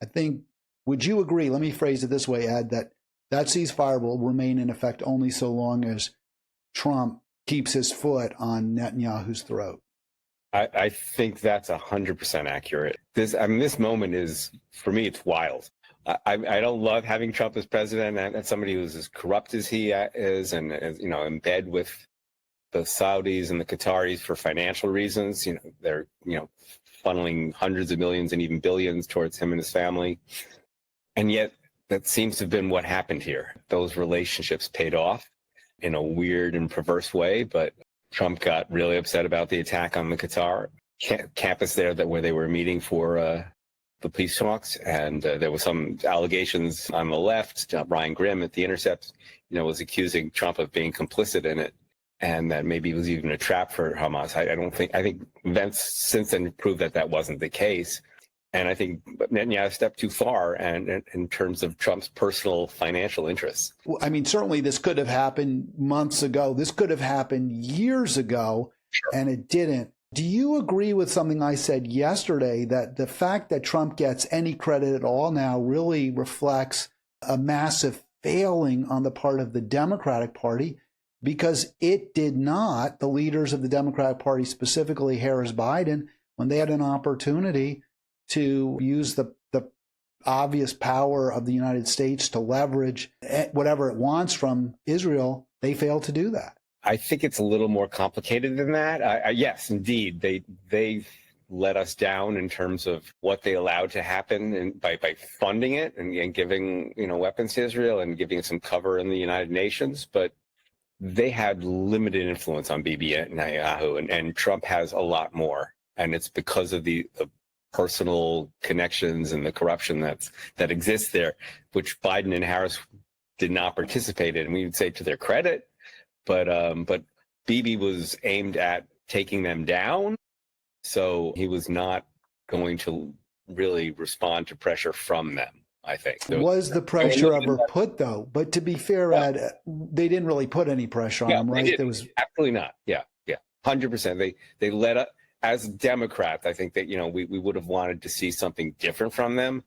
I think, would you agree, let me phrase it this way, Ed, that that ceasefire will remain in effect only so long as Trump keeps his foot on Netanyahu's throat? I think that's 100% accurate. This moment is, for me, it's wild. I don't love having Trump as president, and somebody who's as corrupt as he is, and in bed with the Saudis and the Qataris for financial reasons. They're funneling hundreds of millions and even billions towards him and his family, and yet that seems to have been what happened here. Those relationships paid off in a weird and perverse way, but Trump got really upset about the attack on the Qatar campus there where they were meeting for the peace talks, and there was some allegations on the left. Brian Grimm at The Intercept, was accusing Trump of being complicit in it, and that maybe it was even a trap for Hamas. I think events since then proved that wasn't the case. And I think Netanyahu stepped too far, and in terms of Trump's personal financial interests. Well, I mean, certainly this could have happened months ago. This could have happened years ago, sure, and it didn't. Do you agree with something I said yesterday, that the fact that Trump gets any credit at all now really reflects a massive failing on the part of the Democratic Party, because it did not, the leaders of the Democratic Party, specifically Harris Biden, when they had an opportunity to use the obvious power of the United States to leverage whatever it wants from Israel, they failed to do that. I think it's a little more complicated than that. Yes, indeed, they let us down in terms of what they allowed to happen, and by funding it and giving weapons to Israel and giving some cover in the United Nations. But they had limited influence on Bibi Netanyahu, and Trump has a lot more, and it's because of the personal connections and the corruption that exists there, which Biden and Harris did not participate in. We would say to their credit, but Bibi was aimed at taking them down, so he was not going to really respond to pressure from them, I think. Was the pressure ever put, though? But to be fair, Ed, they didn't really put any pressure on him, right? There was absolutely not. Yeah, 100%. They let up. As Democrats, I think that we would have wanted to see something different from them.